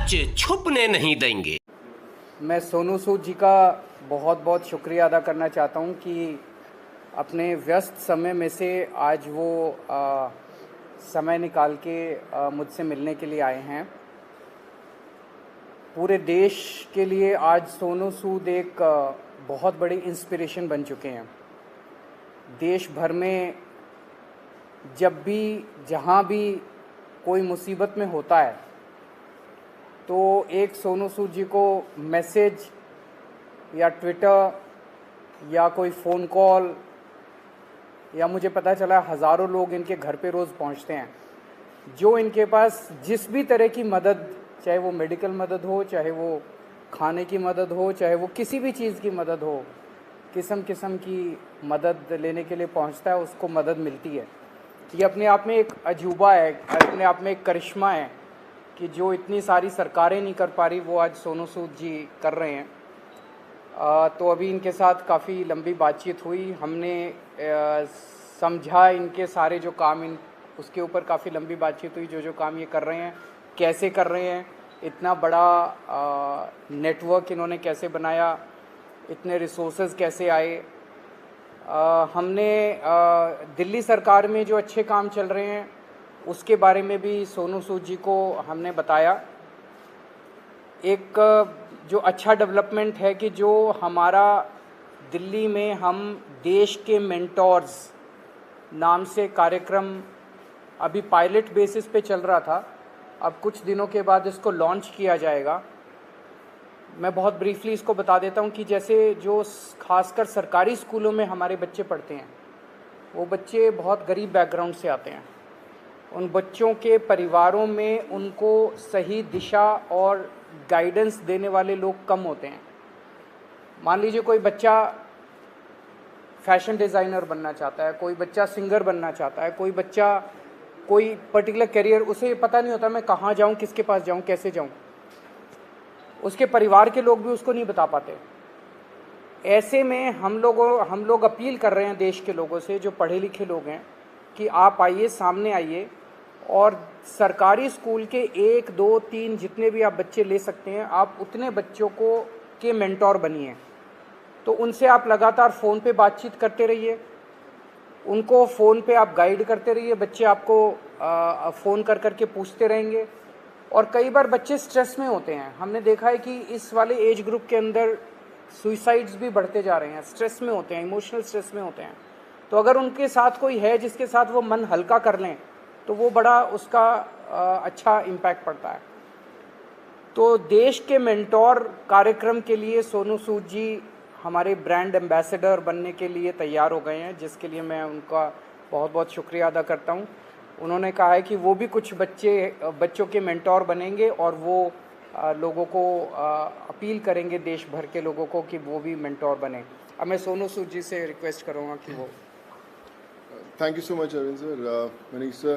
सच छुपने नहीं देंगे। मैं सोनू सूद जी का बहुत बहुत शुक्रिया अदा करना चाहता हूं कि अपने व्यस्त समय में से आज वो समय निकाल के मुझसे मिलने के लिए आए हैं। पूरे देश के लिए आज सोनू सूद एक बहुत बड़ी इंस्पिरेशन बन चुके हैं। देश भर में जब भी जहां भी कोई मुसीबत में होता है तो एक सोनू सूद जी को मैसेज या ट्विटर या कोई फ़ोन कॉल या मुझे पता चला हज़ारों लोग इनके घर पे रोज़ पहुंचते हैं जो इनके पास जिस भी तरह की मदद, चाहे वो मेडिकल मदद हो, चाहे वो खाने की मदद हो, चाहे वो किसी भी चीज़ की मदद हो, किस्म किस्म की मदद लेने के लिए पहुंचता है, उसको मदद मिलती है। ये अपने आप में एक अजूबा है, अपने आप में एक करिश्मा है कि जो इतनी सारी सरकारें नहीं कर पा रही वो आज सोनू सूद जी कर रहे हैं। तो अभी इनके साथ काफ़ी लंबी बातचीत हुई, हमने समझा इनके सारे जो काम उसके ऊपर काफ़ी लंबी बातचीत हुई, जो काम ये कर रहे हैं कैसे कर रहे हैं, इतना बड़ा नेटवर्क इन्होंने कैसे बनाया, इतने रिसोर्सेज कैसे आए। हमने दिल्ली सरकार में जो अच्छे काम चल रहे हैं उसके बारे में भी सोनू सूद जी को हमने बताया। एक जो अच्छा डेवलपमेंट है कि जो हमारा दिल्ली में हम देश के मेंटोर्स नाम से कार्यक्रम अभी पायलट बेसिस पे चल रहा था, अब कुछ दिनों के बाद इसको लॉन्च किया जाएगा। मैं बहुत ब्रीफली इसको बता देता हूँ कि जैसे जो खासकर सरकारी स्कूलों में हमारे बच्चे पढ़ते हैं वो बच्चे बहुत गरीब बैकग्राउंड से आते हैं। उन बच्चों के परिवारों में उनको सही दिशा और गाइडेंस देने वाले लोग कम होते हैं। मान लीजिए कोई बच्चा फैशन डिज़ाइनर बनना चाहता है, कोई बच्चा सिंगर बनना चाहता है, कोई बच्चा कोई पर्टिकुलर करियर, उसे पता नहीं होता मैं कहाँ जाऊँ, किसके पास जाऊँ, कैसे जाऊँ। उसके परिवार के लोग भी उसको नहीं बता पाते। ऐसे में हम लोग अपील कर रहे हैं देश के लोगों से जो पढ़े लिखे लोग हैं कि आप आइए, सामने आइए और सरकारी स्कूल के 1, 2, 3 जितने भी आप बच्चे ले सकते हैं, आप उतने बच्चों को के मेंटोर बनिए। तो उनसे आप लगातार फ़ोन पे बातचीत करते रहिए, उनको फ़ोन पे आप गाइड करते रहिए, बच्चे आपको फ़ोन कर के पूछते रहेंगे। और कई बार बच्चे स्ट्रेस में होते हैं, हमने देखा है कि इस वाले एज ग्रुप के अंदर सुइसाइड्स भी बढ़ते जा रहे हैं, स्ट्रेस में होते हैं, इमोशनल स्ट्रेस में होते हैं। तो अगर उनके साथ कोई है जिसके साथ वो मन हल्का कर लें तो वो बड़ा उसका अच्छा इम्पैक्ट पड़ता है। तो देश के मेंटोर कार्यक्रम के लिए सोनू सूद जी हमारे ब्रांड एम्बेसडर बनने के लिए तैयार हो गए हैं, जिसके लिए मैं उनका बहुत बहुत शुक्रिया अदा करता हूं। उन्होंने कहा है कि वो भी कुछ बच्चों के मेंटोर बनेंगे और वो लोगों को अपील करेंगे, देश भर के लोगों को, कि वो भी मेंटोर बने। अब मैं सोनू सूद जी से रिक्वेस्ट करूँगा कि वो। Thank you so much, Arvind sir, Manish sir,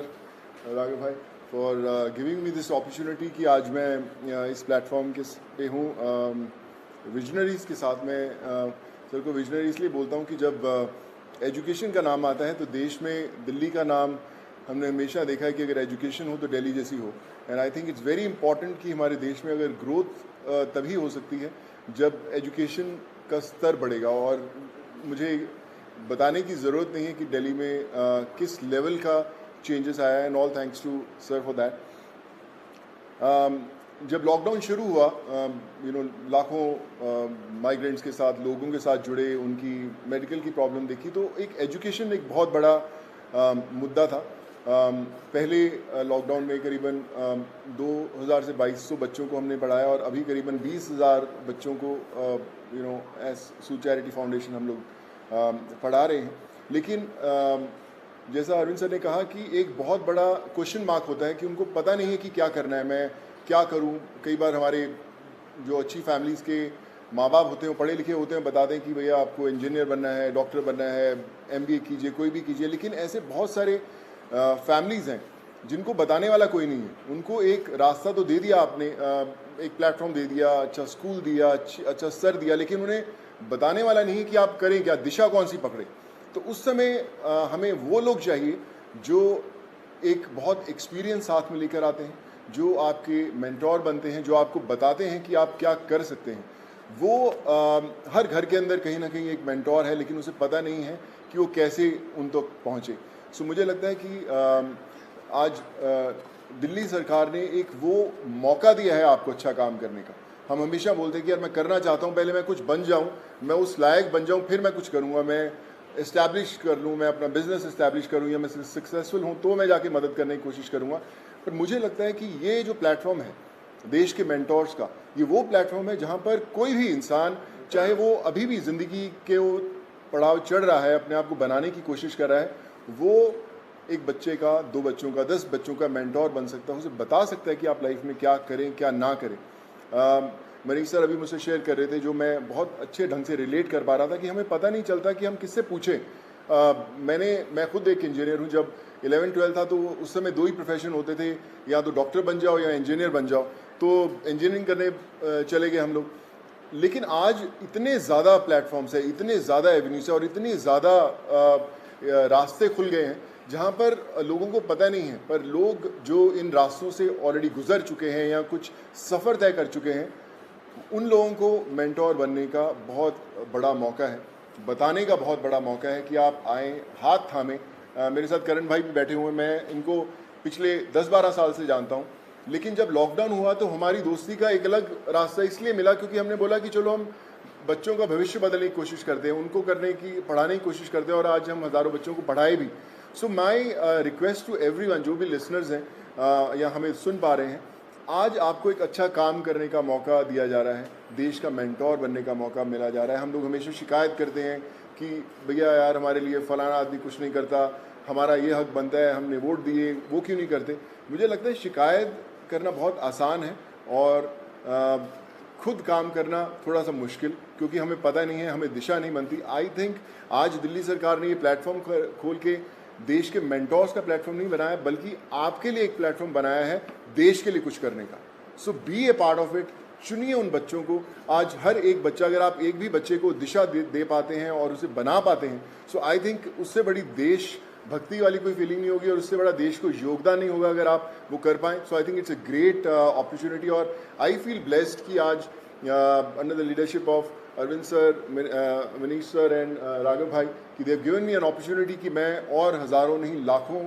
Raghav bhai, for giving me this opportunity कि आज मैं इस प्लेटफॉर्म के पे हूँ विजनरीज़ के साथ। में सर को विजनरी इसलिए बोलता हूँ कि जब एजुकेशन का नाम आता है तो देश में दिल्ली का नाम हमने हमेशा देखा है कि अगर एजुकेशन हो तो दिल्ली जैसी हो। And I think it's very important कि हमारे देश में अगर ग्रोथ तभी हो सकती है जब एजुकेशन का स्तर बढ़ेगा। और मुझे बताने की ज़रूरत नहीं है कि दिल्ली में किस लेवल का चेंजेस आया है, and all thanks to sir for that. जब लॉकडाउन शुरू हुआ लाखों माइग्रेंट्स के साथ, लोगों के साथ जुड़े, उनकी मेडिकल की प्रॉब्लम देखी, तो एक एजुकेशन एक बहुत बड़ा मुद्दा था। पहले लॉकडाउन में करीबन 2000 से 2200 बच्चों को हमने पढ़ाया और अभी करीबन 20,000 बच्चों को एज सूद चैरिटी फाउंडेशन हम लोग पढ़ा रहे हैं। लेकिन जैसा अरविंद सर ने कहा कि एक बहुत बड़ा क्वेश्चन मार्क होता है कि उनको पता नहीं है कि क्या करना है, मैं क्या करूं। कई बार हमारे जो अच्छी फैमिलीज़ के माँ बाप होते हैं, पढ़े लिखे होते हैं, बताते हैं कि भैया आपको इंजीनियर बनना है, डॉक्टर बनना है, MBA कीजिए, कोई भी कीजिए। लेकिन ऐसे बहुत सारे फैमिलीज़ हैं जिनको बताने वाला कोई नहीं है। उनको एक रास्ता तो दे दिया आपने, एक प्लेटफॉर्म दे दिया, अच्छा स्कूल दिया, अच्छा सर दिया, लेकिन उन्हें बताने वाला नहीं कि आप करें क्या, दिशा कौन सी पकड़े। तो उस समय हमें वो लोग चाहिए जो एक बहुत एक्सपीरियंस साथ में लेकर आते हैं, जो आपके मेंटोर बनते हैं, जो आपको बताते हैं कि आप क्या कर सकते हैं, वो हर घर के अंदर कहीं ना कहीं एक मेंटोर है, लेकिन उसे पता नहीं है कि वो कैसे उन तक पहुँचे। सो मुझे लगता है कि आज दिल्ली सरकार ने एक वो मौका दिया है आपको अच्छा काम करने का। हम हमेशा बोलते हैं कि यार मैं करना चाहता हूँ, पहले मैं कुछ बन जाऊँ, मैं उस लायक बन जाऊँ, फिर मैं कुछ करूँगा, मैं इस्टेब्लिश कर लूँ, मैं अपना बिजनेस इस्टेब्लिश करूँ, या मैं सक्सेसफुल हूँ तो मैं जाके मदद करने की कोशिश करूँगा। पर मुझे लगता है कि ये जो प्लेटफॉर्म है देश के मेंटोर्स का, ये वो प्लेटफॉर्म है जहाँ पर कोई भी इंसान, चाहे वो अभी भी ज़िंदगी के वो पड़ाव चढ़ रहा है, अपने आप को बनाने की कोशिश कर रहा है, वो एक बच्चे का, 2 बच्चों का, 10 बच्चों का मेंटोर बन सकता है, उसे बता सकता है कि आप लाइफ में क्या करें, क्या ना करें। मनीष सर अभी मुझसे शेयर कर रहे थे, जो मैं बहुत अच्छे ढंग से रिलेट कर पा रहा था, कि हमें पता नहीं चलता कि हम किससे पूछें। मैं खुद एक इंजीनियर हूँ। जब 11-12 था तो उस समय 2 ही प्रोफेशन होते थे, या तो डॉक्टर बन जाओ या इंजीनियर बन जाओ, तो इंजीनियरिंग करने चले गए हम लोग। लेकिन आज इतने ज़्यादा प्लेटफॉर्म्स है, इतने ज़्यादा एवेन्यूज है और इतने ज़्यादा रास्ते खुल गए हैं जहाँ पर लोगों को पता नहीं है, पर लोग जो इन रास्तों से ऑलरेडी गुजर चुके हैं या कुछ सफ़र तय कर चुके हैं, उन लोगों को मेंटोर बनने का बहुत बड़ा मौका है, बताने का बहुत बड़ा मौका है कि आप आएँ, हाथ थामें। मेरे साथ करण भाई भी बैठे हुए हैं, मैं इनको पिछले 10-12 साल से जानता हूँ, लेकिन जब लॉकडाउन हुआ तो हमारी दोस्ती का एक अलग रास्ता इसलिए मिला क्योंकि हमने बोला कि चलो हम बच्चों का भविष्य बदलने की कोशिश करते हैं, उनको पढ़ाने की कोशिश करते हैं, और आज हम हज़ारों बच्चों को पढ़ाए भी। सो माई रिक्वेस्ट टू एवरीवन, जो भी लिसनर्स हैं या हमें सुन पा रहे हैं, आज आपको एक अच्छा काम करने का मौका दिया जा रहा है, देश का मेंटोर बनने का मौका मिला जा रहा है। हम लोग हमेशा शिकायत करते हैं कि भैया यार हमारे लिए फ़लाना आदमी कुछ नहीं करता, हमारा ये हक बनता है, हमने वोट दिए, वो क्यों नहीं करते। मुझे लगता है शिकायत करना बहुत आसान है और खुद काम करना थोड़ा सा मुश्किल, क्योंकि हमें पता नहीं है, हमें दिशा नहीं बनती। आई थिंक आज दिल्ली सरकार ने ये प्लेटफॉर्म खोल के देश के मेंटोर्स का प्लेटफॉर्म नहीं बनाया, बल्कि आपके लिए एक प्लेटफॉर्म बनाया है देश के लिए कुछ करने का। So be a part of it. चुनिए उन बच्चों को। आज हर एक बच्चा, अगर आप एक भी बच्चे को दिशा दे पाते हैं और उसे बना पाते हैं, सो आई थिंक उससे बड़ी देश भक्ति वाली कोई फीलिंग नहीं होगी और उससे बड़ा देश को योगदान नहीं होगा अगर आप वो कर पाएँ। So I think it's a great opportunity, और आई फील ब्लेस्ड कि आज under the leadership of Arvind sir, Manish sir and Raghav भाई, कि they have given me an opportunity कि मैं और हज़ारों नहीं लाखों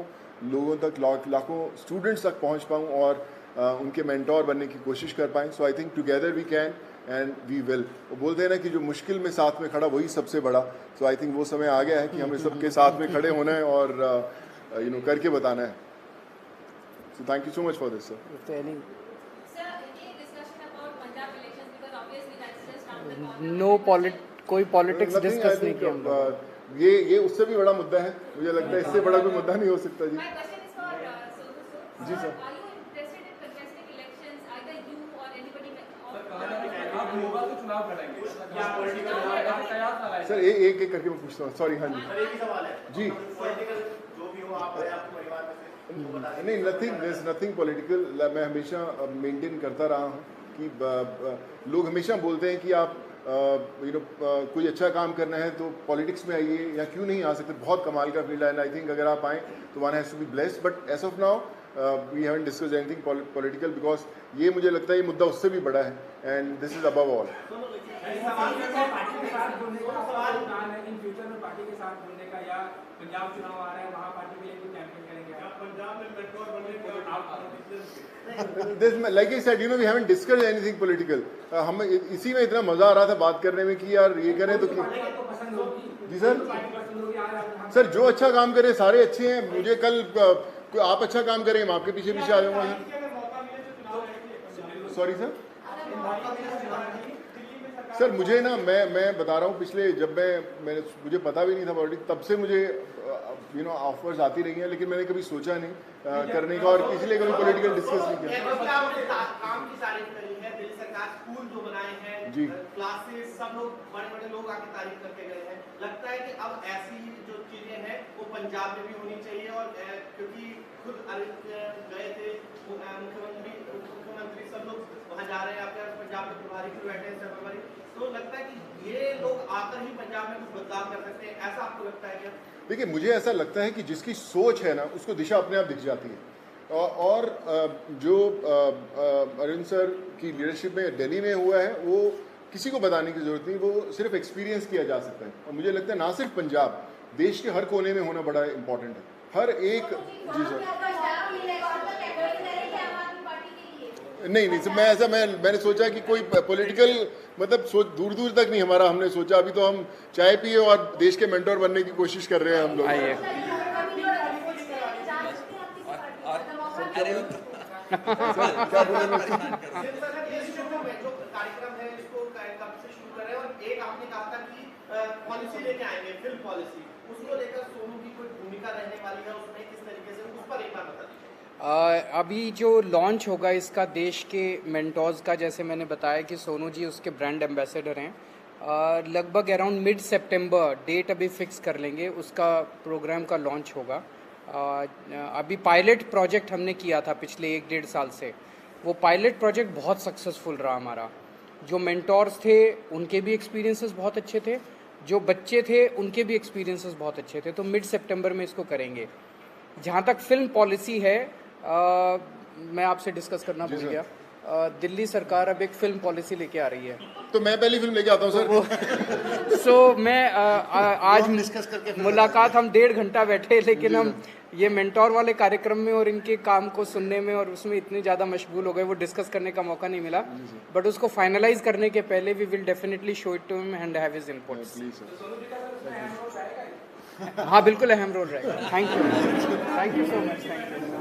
लोगों तक, लाखों स्टूडेंट्स तक पहुंच पाऊं और उनके मेंटोर बनने की कोशिश कर पाएँ। So I think together we can and we will. वो बोलते हैं ना कि जो मुश्किल में साथ में खड़ा वही सबसे बड़ा। सो आई थिंक वो समय आ गया है कि हमें सबके साथ में खड़े होना है और करके बताना है। So thank you so much for this sir. कोई पॉलिटिक्स डिस्कस नहीं किया हम लोग। ये उससे भी बड़ा मुद्दा है, मुझे लगता है इससे बड़ा कोई मुद्दा नहीं हो सकता। जी जी सर। सर एक एक करके मैं पूछता हूँ, सॉरी। हाँ जी जी। नहीं, नथिंग पॉलिटिकल। मैं हमेशा मेंटेन करता रहा हूँ कि लोग हमेशा बोलते हैं कि आप कोई अच्छा काम करना है तो पॉलिटिक्स में आइए, या क्यों नहीं आ सकते, बहुत कमाल का फील्ड है। एंड आई थिंक अगर आप आएँ तो one has to be blessed. But as of now we haven't discussed anything political, because ये मुझे लगता है ये मुद्दा उससे भी बड़ा है, and this is above all. Like I said, we haven't discussed anything political. हम इसी में इतना मजा आ रहा था बात करने में कि यार ये करें तो जी सर जो अच्छा काम करे सारे अच्छे हैं। मुझे कल आप अच्छा काम करें, मैं आपके पीछे पीछे आ जाऊंगा सर। सॉरी सर मुझे ना, मैं बता रहा हूँ, पिछले जब मुझे पता भी नहीं था पॉलिटिक्स, तब से मुझे ऑफर्स आती रही हैं, लेकिन मैंने कभी सोचा नहीं करने का, और इसलिए कभी पॉलिटिकल डिस्कस नहीं किया। काम की तारीफ करी है दिल्ली सरकार, स्कूल जो बनाए हैं जी, क्लासेस, सब लोग बड़े लोग आके तारीफ करके गए हैं। लगता है कि अब ऐसी जो चीजें हैं वो पंजाब में भी होनी चाहिए, और क्योंकि खुद गए थे मुख्यमंत्री सब लोग वहाँ जा रहे हैं, आपके पंजाब के प्रभारी भी बैठे हैं सर्वभारी, तो लगता है कि ये लोग आकर ही पंजाब में कुछ बदलाव कर सकते हैं, ऐसा आपको लगता है क्या? देखिए, मुझे ऐसा लगता है कि जिसकी सोच है ना, उसको दिशा अपने आप दिख जाती है। और जो अरविंद सर की लीडरशिप में दिल्ली में हुआ है वो किसी को बताने की जरूरत नहीं, वो सिर्फ एक्सपीरियंस किया जा सकता है। और मुझे लगता है ना सिर्फ पंजाब, देश के हर कोने में होना बड़ा इम्पोर्टेंट है। हर एक जी सर नहीं सर, मैंने सोचा कि कोई पॉलिटिकल मतलब सोच दूर दूर तक नहीं हमारा, हमने सोचा अभी तो हम चाय पिए और देश के मेंटोर बनने की कोशिश कर रहे हैं हम लोग। आइए क्या बोले मैं? जो कार्यक्रम है इसको कब से शुरू कर रहे हैं, और एक आपने कहा था कि पॉलिसी लेके आएंगे, फिल्म पॉलिसी, उसको लेकर सोनू की कोई भूमिका रहने वाली है उसमें, किस तरीके से, उस पर एक बार बता दीजिए। अभी जो लॉन्च होगा इसका देश के मेंटोर्स का, जैसे मैंने बताया कि सोनू जी उसके ब्रांड एम्बेसडर हैं। लगभग अराउंड मिड सितंबर डेट अभी फिक्स कर लेंगे, उसका प्रोग्राम का लॉन्च होगा। अभी पायलट प्रोजेक्ट हमने किया था पिछले 1-1.5 साल से, वो पायलट प्रोजेक्ट बहुत सक्सेसफुल रहा हमारा। जो मेंटोर्स थे उनके भी एक्सपीरियंसेस बहुत अच्छे थे, जो बच्चे थे उनके भी एक्सपीरियंसेस बहुत अच्छे थे। तो मिड सितंबर में इसको करेंगे। जहाँ तक फिल्म पॉलिसी है, मैं आपसे डिस्कस करना भूल गया, दिल्ली सरकार अब एक फिल्म पॉलिसी लेके आ रही है। तो मैं पहली फिल्म लेके आता हूँ सर। सो मैं आज डिस्कस करके मुलाकात हम 1.5 घंटा बैठे, लेकिन हम ये मेंटोर वाले कार्यक्रम में और इनके काम को सुनने में और उसमें इतने ज़्यादा मशगूल हो गए, वो डिस्कस करने का मौका नहीं मिला। बट उसको फाइनलाइज करने के पहले we will definitely show it to him and have his inputs. हाँ बिल्कुल अहम रोल रहेगा। Thank you so much, thank you.